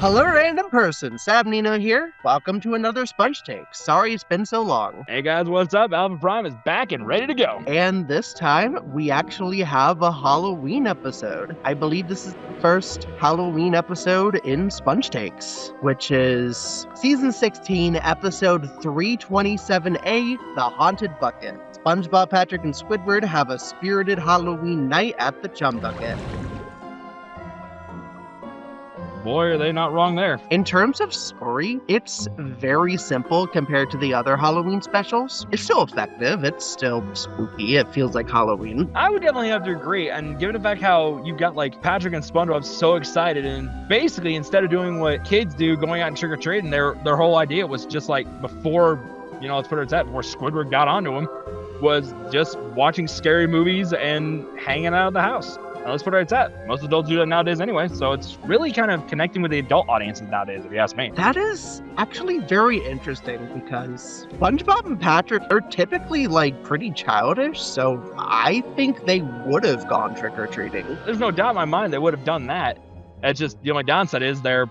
Hello, random person. Sab Nino here. Welcome to another Sponge Take. Sorry it's been so long. Hey guys, what's up? Alpha Prime is back and ready to go. And this time, we actually have a Halloween episode. I believe this is the first Halloween episode in Sponge Takes, which is Season 16, Episode 327A, The Haunted Bucket. SpongeBob, Patrick, and Squidward have a spirited Halloween night at the Chum Bucket. Boy, are they not wrong there. In terms of story, it's very simple compared to the other Halloween specials. It's still effective, it's still spooky, it feels like Halloween. I would definitely have to agree, and given the fact how you've got like Patrick and SpongeBob so excited, and basically instead of doing what kids do, going out and trick-or-treating, their whole idea was just like before, let's put it at before Squidward got onto him, was just watching scary movies and hanging out of the house. Let's put it at. Most adults do that nowadays anyway, so it's really kind of connecting with the adult audiences nowadays, if you ask me. That is actually very interesting because SpongeBob and Patrick are typically like pretty childish, so I think they would have gone trick-or-treating. There's no doubt in my mind they would have done that. It's just the only downside is to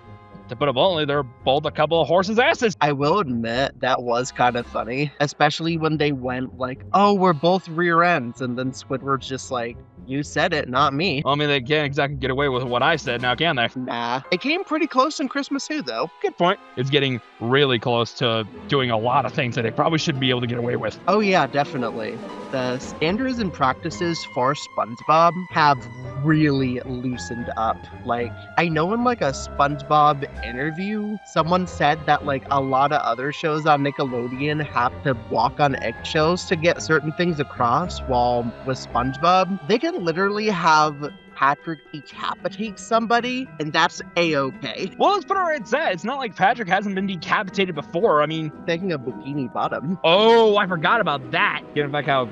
put it bluntly, they're both a couple of horses' asses. I will admit that was kind of funny, especially when they went like, oh, we're both rear ends, and then Squidward's just like, you said it, not me. Well, I mean, they can't exactly get away with what I said now, can they? Nah. It came pretty close in Christmas Who, though. Good point. It's getting really close to doing a lot of things that they probably shouldn't be able to get away with. Oh yeah, definitely. The standards and practices for SpongeBob have really loosened up. Like, I know in like a SpongeBob interview, someone said that like a lot of other shows on Nickelodeon have to walk on eggshells to get certain things across, while with SpongeBob, they can literally have Patrick decapitate somebody, and that's A-okay. Well, let's put it where it's at. It's not like Patrick hasn't been decapitated before. I mean... Thinking of Bikini Bottom. Oh, I forgot about that. Given back how,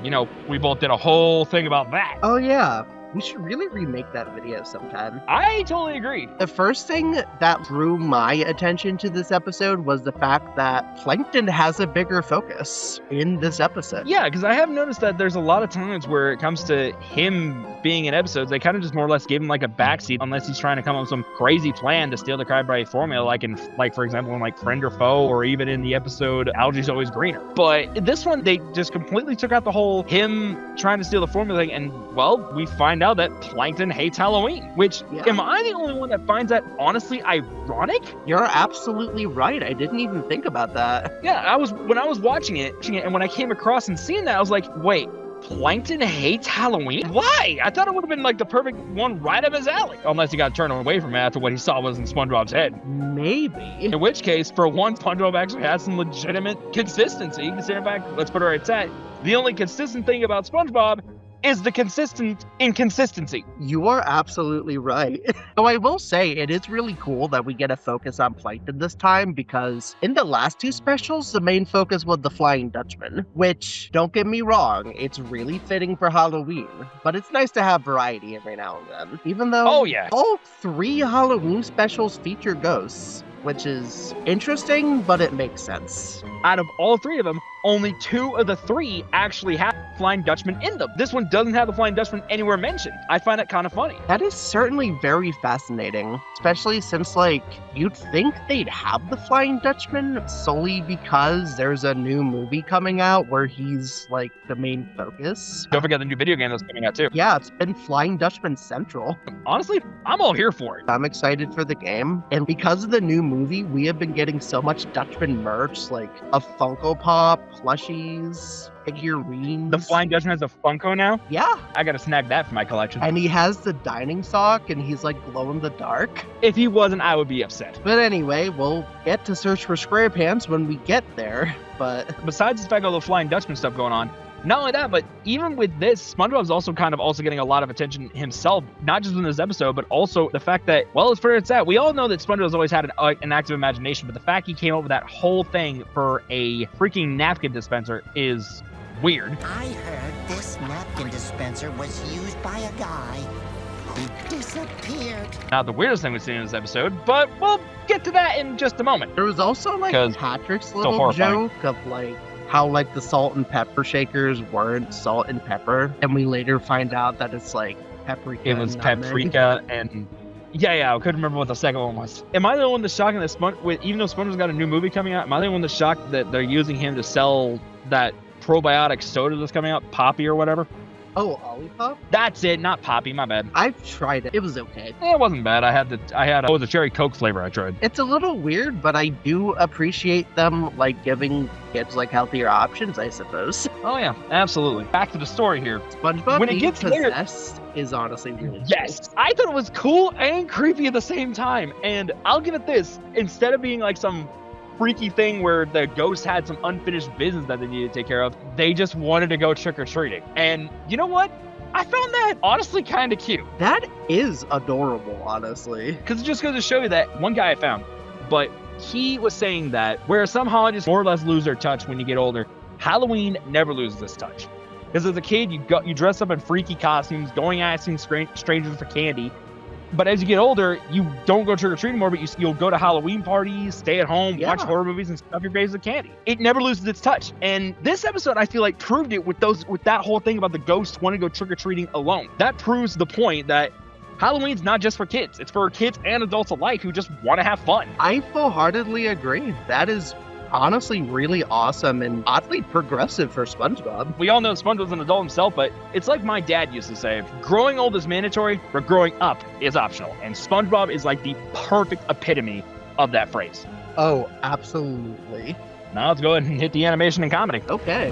we both did a whole thing about that. Oh, yeah. We should really remake that video sometime. I totally agree. The first thing that drew my attention to this episode was the fact that Plankton has a bigger focus in this episode. Yeah, because I have noticed that there's a lot of times where it comes to him being in episodes, they kind of just more or less give him like a backseat unless he's trying to come up with some crazy plan to steal the Cry-Brite formula, like for example, in like Friend or Foe, or even in the episode Algae's Always Greener. But this one, they just completely took out the whole him trying to steal the formula thing, and well, we find out that Plankton hates Halloween, which, am I the only one that finds that honestly ironic? You're absolutely right. I didn't even think about that. Yeah, when I was watching it, and when I came across and seeing that, I was like, wait, Plankton hates Halloween? Why? I thought it would have been like the perfect one right up his alley. Unless he got turned away from it after what he saw was in SpongeBob's head. Maybe. In which case, for one, SpongeBob actually has some legitimate consistency. Considering back, let's put it right at, the only consistent thing about SpongeBob is the consistent inconsistency. You are absolutely right. So I will say, it is really cool that we get a focus on Plankton this time, because in the last two specials, the main focus was the Flying Dutchman, which, don't get me wrong, it's really fitting for Halloween, but it's nice to have variety every now and then, even though all three Halloween specials feature ghosts, which is interesting, but it makes sense. Out of all three of them, only two of the three actually have Flying Dutchman in them. This one doesn't have the Flying Dutchman anywhere mentioned. I find that kind of funny. That is certainly very fascinating, especially since, you'd think they'd have the Flying Dutchman solely because there's a new movie coming out where he's, the main focus. Don't forget the new video game that's coming out, too. Yeah, it's been Flying Dutchman Central. Honestly, I'm all here for it. I'm excited for the game, and because of the new movie, we have been getting so much Dutchman merch, like a Funko Pop, plushies, figurines. The Flying Dutchman has a Funko now? Yeah. I gotta snag that for my collection. And he has the dining sock, and he's glow in the dark. If he wasn't, I would be upset. But anyway, we'll get to search for SquarePants when we get there, but... Besides the fact of the Flying Dutchman stuff going on, not only that, but even with this, SpongeBob's also getting a lot of attention himself, not just in this episode, but also the fact that, well, as far as it's at, we all know that SpongeBob's always had an active imagination, but the fact he came up with that whole thing for a freaking napkin dispenser is weird. I heard this napkin dispenser was used by a guy who disappeared. Not the weirdest thing we've seen in this episode, but we'll get to that in just a moment. There was also, Patrick's little horrifying joke of, how the salt and pepper shakers weren't salt and pepper, and we later find out that it's paprika. It was and nutmeg. paprika and Yeah, I couldn't remember what the second one was. Am I the one that's shocked that even though SpongeBob's got a new movie coming out, am I the one that's shocked that they're using him to sell that probiotic soda that's coming out, Poppy or whatever? Oh, Olipop? That's it, not Poppy, my bad. I've tried it. It was okay. It wasn't bad. It was a cherry Coke flavor I tried. It's a little weird, but I do appreciate them, like, giving kids, like, healthier options, I suppose. Oh yeah, absolutely. Back to the story here. SpongeBob When it being gets there- possessed is honestly really Yes, I thought it was cool and creepy at the same time. And I'll give it this: instead of being like some freaky thing where the ghost had some unfinished business that they needed to take care of, they just wanted to go trick-or-treating. And you know what? I found that honestly kind of cute. That is adorable, honestly. Because it just goes to show you that one guy I found, but he was saying that where some holidays more or less lose their touch when you get older, Halloween never loses its touch. Because as a kid, you dress up in freaky costumes, going asking strangers for candy. But as you get older, you don't go trick-or-treating anymore, but you'll go to Halloween parties, stay at home, watch horror movies, and stuff your face with candy. It never loses its touch. And this episode, I feel like, proved it with that whole thing about the ghosts wanting to go trick-or-treating alone. That proves the point that Halloween's not just for kids. It's for kids and adults alike who just want to have fun. I full-heartedly agree. That is honestly really awesome and oddly progressive for SpongeBob. We all know SpongeBob's an adult himself, but it's like my dad used to say, growing old is mandatory, but growing up is optional. And SpongeBob is like the perfect epitome of that phrase. Oh, absolutely. Now let's go ahead and hit the animation and comedy. Okay.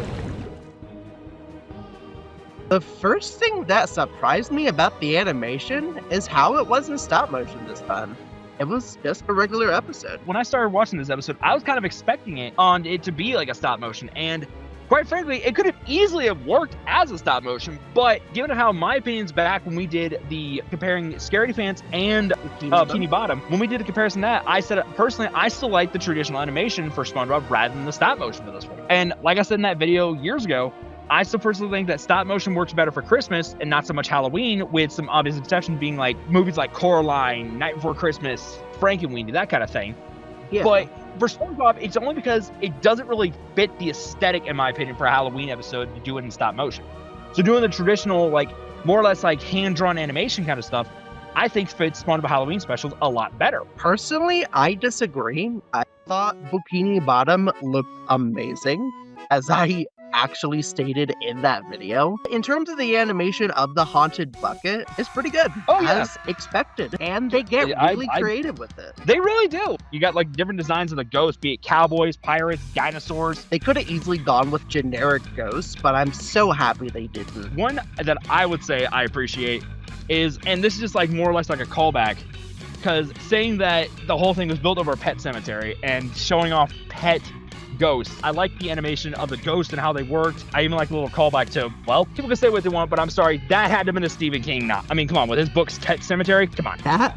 The first thing that surprised me about the animation is how it wasn't stop motion this time. It was just a regular episode. When I started watching this episode, I was kind of expecting it to be like a stop motion, and quite frankly, it could have easily have worked as a stop motion, but given how my opinions back when we did the comparing Scaredy Pants and Bikini Bottom, when we did a comparison to that, I said, personally, I still like the traditional animation for SpongeBob rather than the stop motion for this one. And like I said in that video years ago, I still personally think that stop motion works better for Christmas and not so much Halloween, with some obvious exceptions being like movies like Coraline, Night Before Christmas, Frankenweenie, that kind of thing. Yeah. But for SpongeBob, it's only because it doesn't really fit the aesthetic, in my opinion, for a Halloween episode to do it in stop motion. So doing the traditional, like, more or less like hand-drawn animation kind of stuff, I think fits SpongeBob Halloween specials a lot better. Personally, I disagree. I thought Bikini Bottom looked amazing, as I actually stated in that video. In terms of the animation of the haunted bucket, it's pretty good. Oh, yeah. As expected. And they get really creative with it. They really do. You got like different designs of the ghosts, be it cowboys, pirates, dinosaurs. They could have easily gone with generic ghosts, but I'm so happy they didn't. One that I would say I appreciate is, and this is just like more or less like a callback, because saying that the whole thing was built over a pet cemetery and showing off pet ghosts. I like the animation of the ghosts and how they worked. I even like a little callback to, well, people can say what they want, but I'm sorry, that had to have been a Stephen King knot. I mean, come on, with his book's Pet Cemetery, come on. That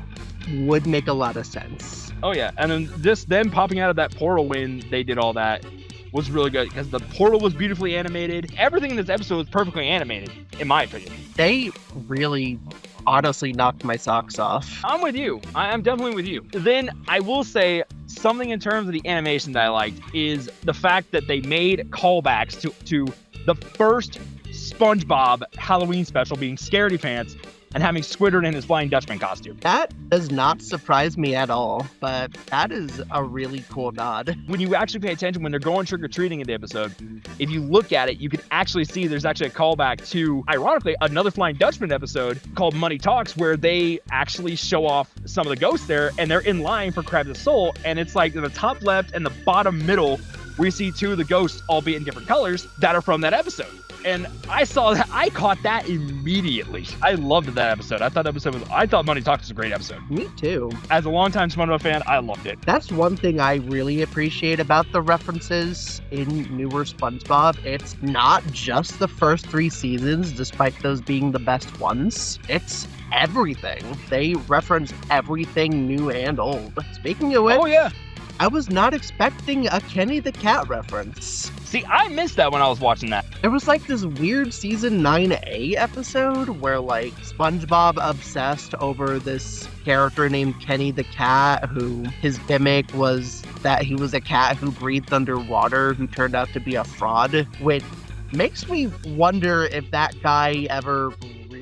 would make a lot of sense. Oh yeah, and then them popping out of that portal when they did all that was really good, because the portal was beautifully animated. Everything in this episode was perfectly animated, in my opinion. They really honestly knocked my socks off. I'm with you. I'm definitely with you. Then I will say something in terms of the animation that I liked is the fact that they made callbacks to the first SpongeBob Halloween special, being Scaredy Pants, and having Squidward in his Flying Dutchman costume. That does not surprise me at all, but that is a really cool nod. When you actually pay attention, when they're going trick-or-treating in the episode, if you look at it, you can actually see there's actually a callback to, ironically, another Flying Dutchman episode called Money Talks, where they actually show off some of the ghosts there, and they're in line for Crab the Soul, and it's like in the top left and the bottom middle, we see two of the ghosts, albeit in different colors, that are from that episode. And I saw that, I caught that immediately. I loved that episode. I thought Money Talks was a great episode. Me too. As a longtime SpongeBob fan, I loved it. That's one thing I really appreciate about the references in newer SpongeBob. It's not just the first 3 seasons, despite those being the best ones. It's everything. They reference everything new and old. Speaking of which, Oh yeah. I was not expecting a Kenny the Cat reference. See, I missed that when I was watching that. There was like this weird season 9A episode where like SpongeBob obsessed over this character named Kenny the Cat, who his gimmick was that he was a cat who breathed underwater who turned out to be a fraud, which makes me wonder if that guy ever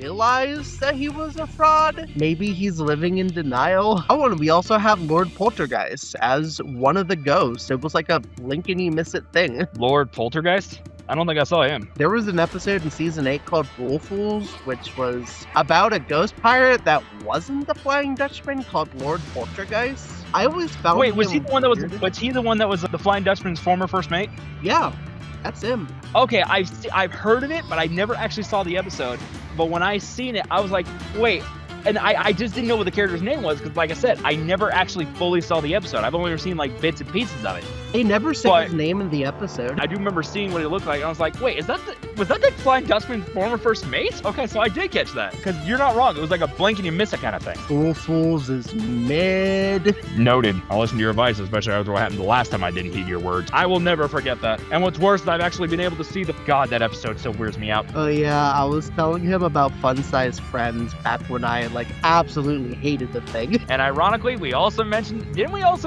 realize that he was a fraud. Maybe he's living in denial. Oh, and we also have Lord Poltergeist as one of the ghosts. It was like a blink and you miss it thing. Lord Poltergeist? I don't think I saw him. There was an episode in season 8 called Fool Fools, which was about a ghost pirate that wasn't the Flying Dutchman called Lord Poltergeist. I always found Wait, was him he the one that was? weird. Was he the one that was the Flying Dutchman's former first mate? Yeah, that's him. Okay, I've heard of it, but I never actually saw the episode. But when I seen it, I was like, wait. And I just didn't know what the character's name was because, like I said, I never actually fully saw the episode. I've only ever seen like bits and pieces of it. They never said But- his name in the episode. I do remember seeing what he looked like. And I was like, wait, was that the Flying Dutchman's former first mate? Okay, so I did catch that because you're not wrong. It was like a blink and you miss it kind of thing. Fool Fools is mid. Noted. I'll listen to your advice, especially after what happened the last time I didn't heed your words. I will never forget that. And what's worse is I've actually been able to see God, that episode still weirds me out. Oh yeah, I was telling him about Fun Size Friends back when I absolutely hated the thing. And ironically, didn't we also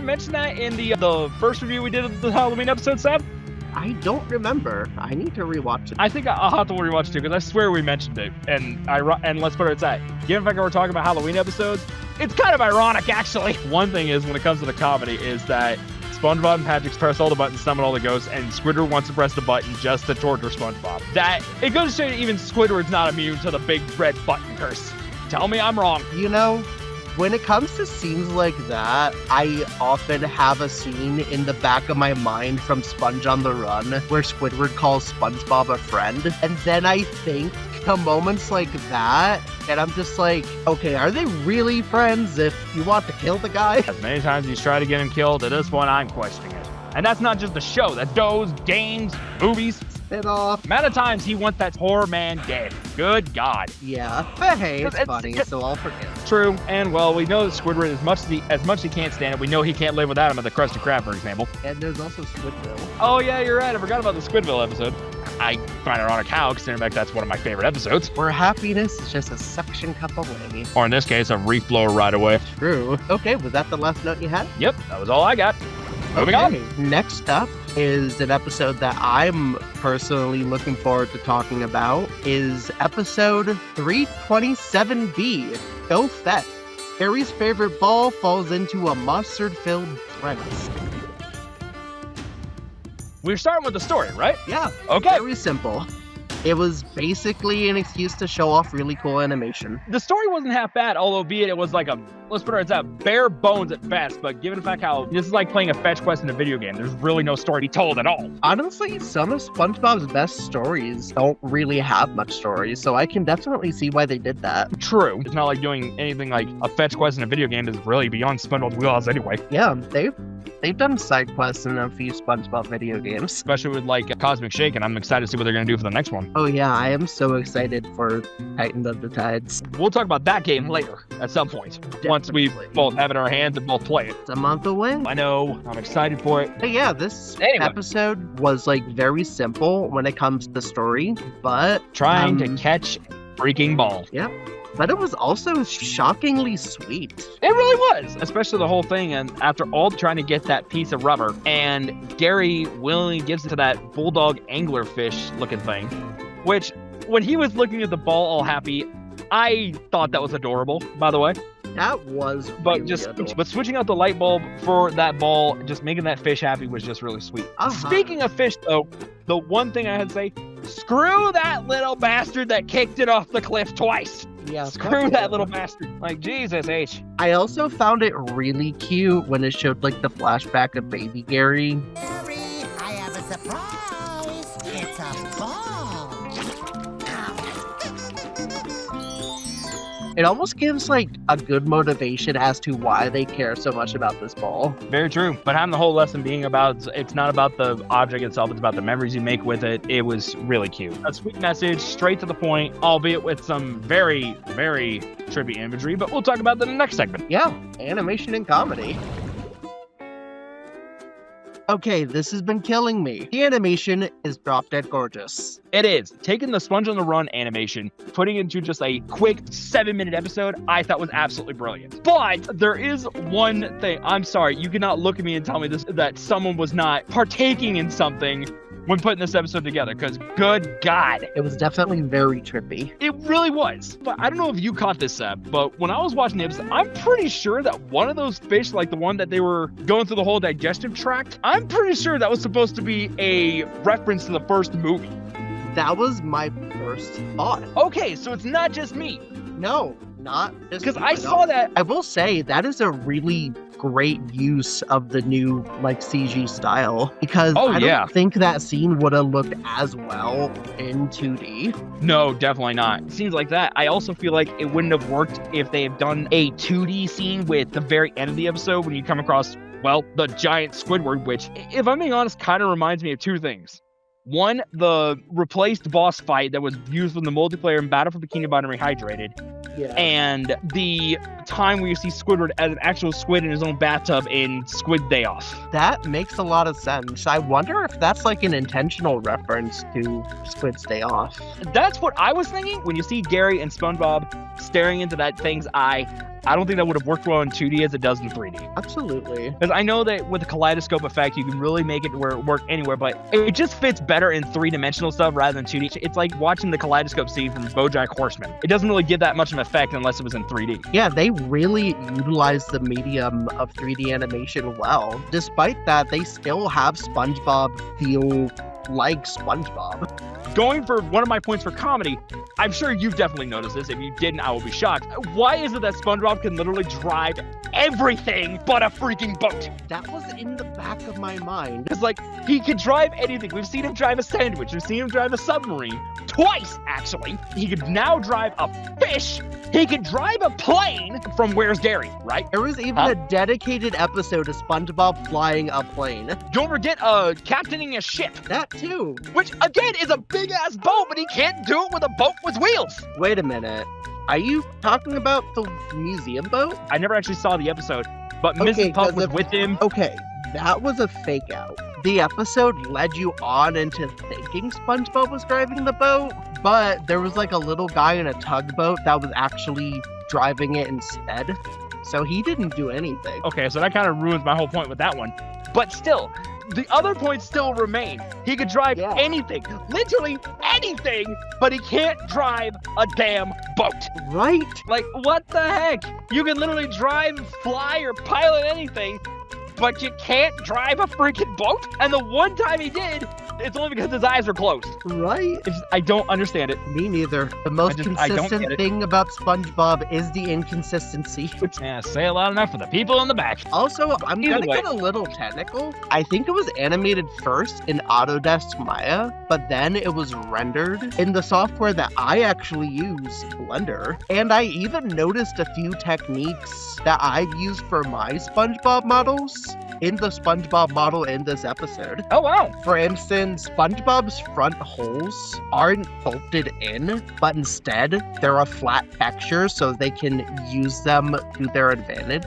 mention that in the first review we did of the Halloween episode, Sab? I don't remember. I need to rewatch it. I think I'll have to rewatch it too, because I swear we mentioned it. And let's put it at that. Given the fact that we're talking about Halloween episodes, it's kind of ironic, actually. One thing is, when it comes to the comedy, is that SpongeBob and Patrick press all the buttons, summon all the ghosts, and Squidward wants to press the button just to torture SpongeBob. That, it goes to show you even Squidward's not immune to the big red button curse. Tell me I'm wrong. You know, when it comes to scenes like that, I often have a scene in the back of my mind from Sponge on the Run where Squidward calls SpongeBob a friend. And then I think to moments like that, and I'm just like, okay, are they really friends if you want to kill the guy? As many times he's tried to get him killed, at this point I'm questioning it. And that's not just the show, that's those games, movies. Spit off. Amount of times he wants that poor man dead. Good God. Yeah, but hey, it's It's- funny, so I'll forgive. True, and well, we know that Squidward, as much as he can't stand it, we know he can't live without him at the Krusty Krab, for example. And there's also Squidville. Oh yeah, you're right. I forgot about the Squidville episode. I find it ironic how, considering the fact that's one of my favorite episodes. Where happiness is just a suction cup away. Or in this case, a reef blower right away. True. Okay, was that the last note you had? Yep, that was all I got. Moving on. Next up is an episode that I'm personally looking forward to talking about, is episode 327B, Go Fett. Harry's favorite ball falls into a mustard-filled premise. We're starting with the story, right? Yeah, Okay. very simple. It was basically an excuse to show off really cool animation. The story wasn't half bad, although be it was like let's put it as that, bare bones at best, but given the fact how this is like playing a fetch quest in a video game, there's really no story to be told at all. Honestly, some of SpongeBob's best stories don't really have much story, so I can definitely see why they did that. True. It's not like doing anything like a fetch quest in a video game is really beyond SpongeBob's wheelhouse anyway, Yeah, they've done side quests in a few SpongeBob video games. especially with like Cosmic Shake, and I'm excited to see what they're going to do for the next one. Oh yeah, I am so excited for Titan of the Tides. We'll talk about that game later at some point, once we Definitely. both have it in our hands and both play it. It's a month away. I know, I'm excited for it. But yeah, this Anyway. episode was very simple when it comes to story, but Trying to catch a freaking ball. but it was also shockingly sweet. It really was, especially the whole thing. And after all trying to get that piece of rubber, and Gary willingly gives it to that bulldog anglerfish looking thing, which when he was looking at the ball all happy, I thought that was adorable, by the way. That was But really just adorable. switching out the light bulb for that ball, just making that fish happy was just really sweet. Uh-huh. Speaking of fish, though, the one thing I had to say, screw that little bastard that kicked it off the cliff twice. Yeah, Screw that little bastard. Like, Jesus H. I also found it really cute when it showed the flashback of baby Gary. Harry, I have a surprise. It's a ball. It almost gives a good motivation as to why they care so much about this ball. Very true. But having the whole lesson being about, it's not about the object itself, it's about the memories you make with it. It was really cute. A sweet message, straight to the point, albeit with some very, very trippy imagery, but we'll talk about that in the next segment. Yeah, animation and comedy. Okay, this has been killing me. The animation is drop dead gorgeous. It is. Taking the Sponge on the Run animation, putting it into just a quick 7-minute episode, I thought was absolutely brilliant. But there is one thing. I'm sorry, you cannot look at me and tell me that someone was not partaking in something when putting this episode together, because good God, It was definitely very trippy. it really was. But I don't know if you caught this, Seb, but when I was watching the episode, I'm pretty sure that one of those fish, like the one that they were going through the whole digestive tract, I'm pretty sure that was supposed to be a reference to the first movie. That was my first thought. Okay, so it's not just me. No, not just Because me, I no. saw that. I will say that is a really great use of the new like CG style because Oh, I yeah. don't think that scene would have looked as well in 2D. No, definitely not. Scenes like that, I also feel like it wouldn't have worked if they had done a 2D scene with the very end of the episode when you come across, well, the giant Squidward, which, if I'm being honest, kind of reminds me of two things. One, the replaced boss fight that was used from the multiplayer in Battle for Bikini Bottom Rehydrated, Yeah. and the time where you see Squidward as an actual squid in his own bathtub in Squid Day Off. That makes a lot of sense. I wonder if that's like an intentional reference to Squid's Day Off. That's what I was thinking when you see Gary and SpongeBob staring into that thing's eye. I don't think that would have worked well in 2D as it does in 3D. Absolutely. Because I know that with the kaleidoscope effect, you can really make it where it work anywhere, but it just fits better in three-dimensional stuff rather than 2D. It's like watching the kaleidoscope scene from BoJack Horseman. It doesn't really give that much of an effect unless it was in 3D. Yeah, they really utilize the medium of 3D animation well. Despite that, they still have SpongeBob feel like SpongeBob. Going for one of my points for comedy, I'm sure you've definitely noticed this. If you didn't, I will be shocked. Why is it that SpongeBob can literally drive everything but a freaking boat? That was in the back of my mind. Because, like, he can drive anything. We've seen him drive a sandwich. We've seen him drive a submarine. Twice, actually. He could now drive a fish. He could drive a plane from Where's Gary, right? There was even Huh? a dedicated episode of SpongeBob flying a plane. Don't forget captaining a ship, That too. which, again, is a big-ass boat, but he can't do it with a boat with wheels. Wait a minute. Are you talking about the museum boat? I never actually saw the episode, but Okay, Mrs. Puff 'cause was if- with him. Okay, that was a fake out. The episode led you on into thinking SpongeBob was driving the boat, but there was like a little guy in a tugboat that was actually driving it instead. So he didn't do anything. Okay, so that kind of ruins my whole point with that one. But still, the other points still remain. He could drive Yeah. anything, literally anything, but he can't drive a damn boat. Right? Like, what the heck? You can literally drive, fly, or pilot anything, but you can't drive a freaking boat? And the one time he did, it's only because his eyes were closed. Right? I don't understand it. Me neither. The most I don't get consistent it. thing about SpongeBob is the inconsistency. Yeah, say it loud enough for the people in the back. Also, I'm Either gonna way. get a little technical. I think it was animated first in Autodesk Maya, but then it was rendered in the software that I actually use, Blender. And I even noticed a few techniques that I've used for my SpongeBob models in the SpongeBob model in this episode. Oh, wow. For instance, SpongeBob's front holes aren't bolted in, but instead they're a flat texture so they can use them to their advantage.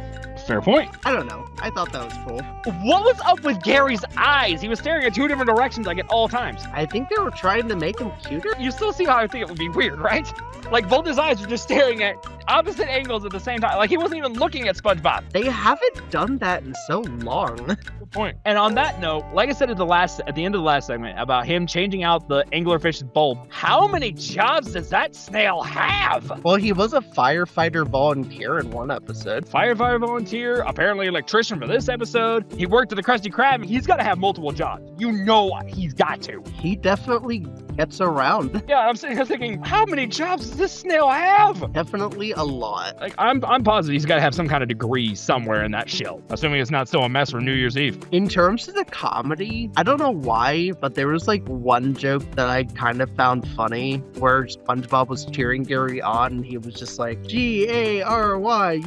Fair point. I don't know. I thought that was cool. What was up with Gary's eyes? He was staring at two different directions, like, at all times. I think they were trying to make him cuter. You still see how I think it would be weird, right? Like, both his eyes are just staring at opposite angles at the same time. Like, he wasn't even looking at SpongeBob. They haven't done that in so long. Good point. And on that note, like I said at the end of the last segment about him changing out the anglerfish's bulb, how many jobs does that snail have? Well, he was a firefighter volunteer in one episode. Firefighter volunteer, apparently electrician for this episode. He worked at the Krusty Krab. He's got to have multiple jobs. You know he's got to. He definitely gets around. Yeah, I'm sitting here thinking, how many jobs does this snail have? Definitely a lot. Like, I'm positive he's got to have some kind of degree somewhere in that shell. Assuming it's not still a mess for New Year's Eve. In terms of the comedy, I don't know why, but there was like one joke that I kind of found funny where SpongeBob was cheering Gary on and he was just like, Gary,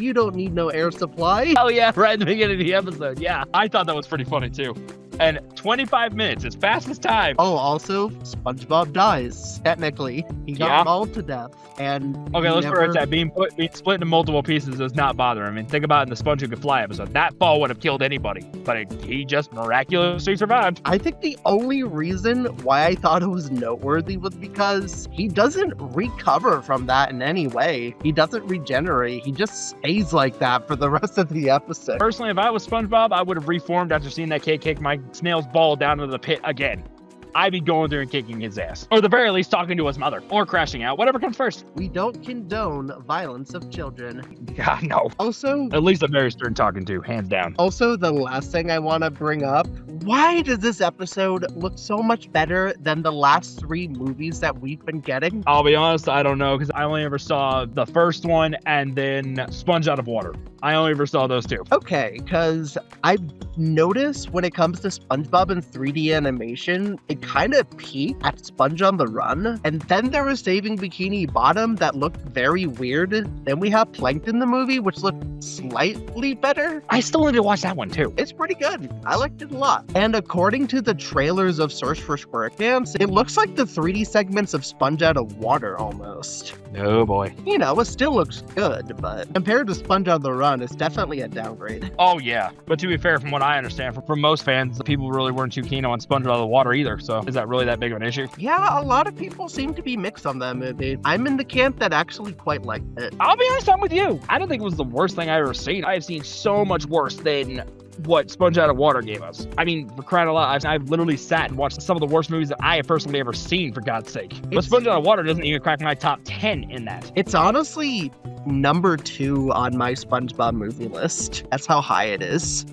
you don't need no air supply. Oh yeah, right at the beginning of the episode. Yeah, I thought that was pretty funny too. And 25 minutes, as fast as time. Oh, also, SpongeBob dies, technically. He got Yeah. mauled to death. And Okay, let's never... correct that. Being split into multiple pieces does not bother him. I mean, think about it in the Sponge Who Could Fly episode. That fall would have killed anybody, but he just miraculously survived. I think the only reason why I thought it was noteworthy was because he doesn't recover from that in any way. He doesn't regenerate. He just stays like that for the rest of the episode. Personally, if I was SpongeBob, I would have reformed after seeing that kid kick my snail's ball down into the pit again. I'd be going there and kicking his ass. Or at the very least, talking to his mother. Or crashing out. Whatever comes first. We don't condone violence of children. God, no. Also, At least I'm very stern talking to, hands down. the last thing I want to bring up, why does this episode look so much better than the last 3 movies that we've been getting? I'll be honest, I don't know, because I only ever saw the first one and then Sponge Out of Water. I only ever saw those 2. Okay, because I've noticed when it comes to SpongeBob in 3D animation, it kind of peaked at Sponge on the Run, and then there was Saving Bikini Bottom that looked very weird. Then we have Plankton the movie, which looked slightly better. I still need to watch that one too. It's pretty good. I liked it a lot. And according to the trailers of Search for SquarePants, it looks like the 3D segments of Sponge Out of Water almost. Oh boy. You know, it still looks good, but compared to Sponge on the Run, it's definitely a downgrade. Oh yeah. But to be fair, from what I understand, from most fans, people really weren't too keen on Sponge Out of the Water either. So is that really that big of an issue? Yeah, a lot of people seem to be mixed on that movie. I'm in the camp that actually quite liked it. I'll be honest, I'm with you. I don't think it was the worst thing I've ever seen. I have seen so much worse than what Sponge Out of Water gave us. I mean, for crying out loud, I've literally sat and watched some of the worst movies that I have personally ever seen, for God's sake. But Sponge Out of Water doesn't even crack my top 10 in that. It's honestly number 2 on my SpongeBob movie list. That's how high it is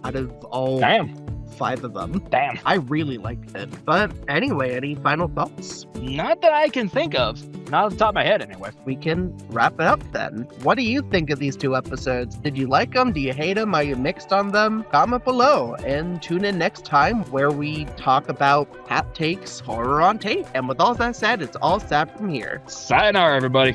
out of all Damn. 5 of them. Damn. I really liked it. But anyway, any final thoughts? Not that I can think of. Not off the top of my head, anyway. We can wrap it up then. What do you think of these 2 episodes? Did you like them? Do you hate them? Are you mixed on them? Comment below and tune in next time where we talk about Pat Takes Horror on Tape. And with all that said, it's all Sab from here. Sayonara, everybody.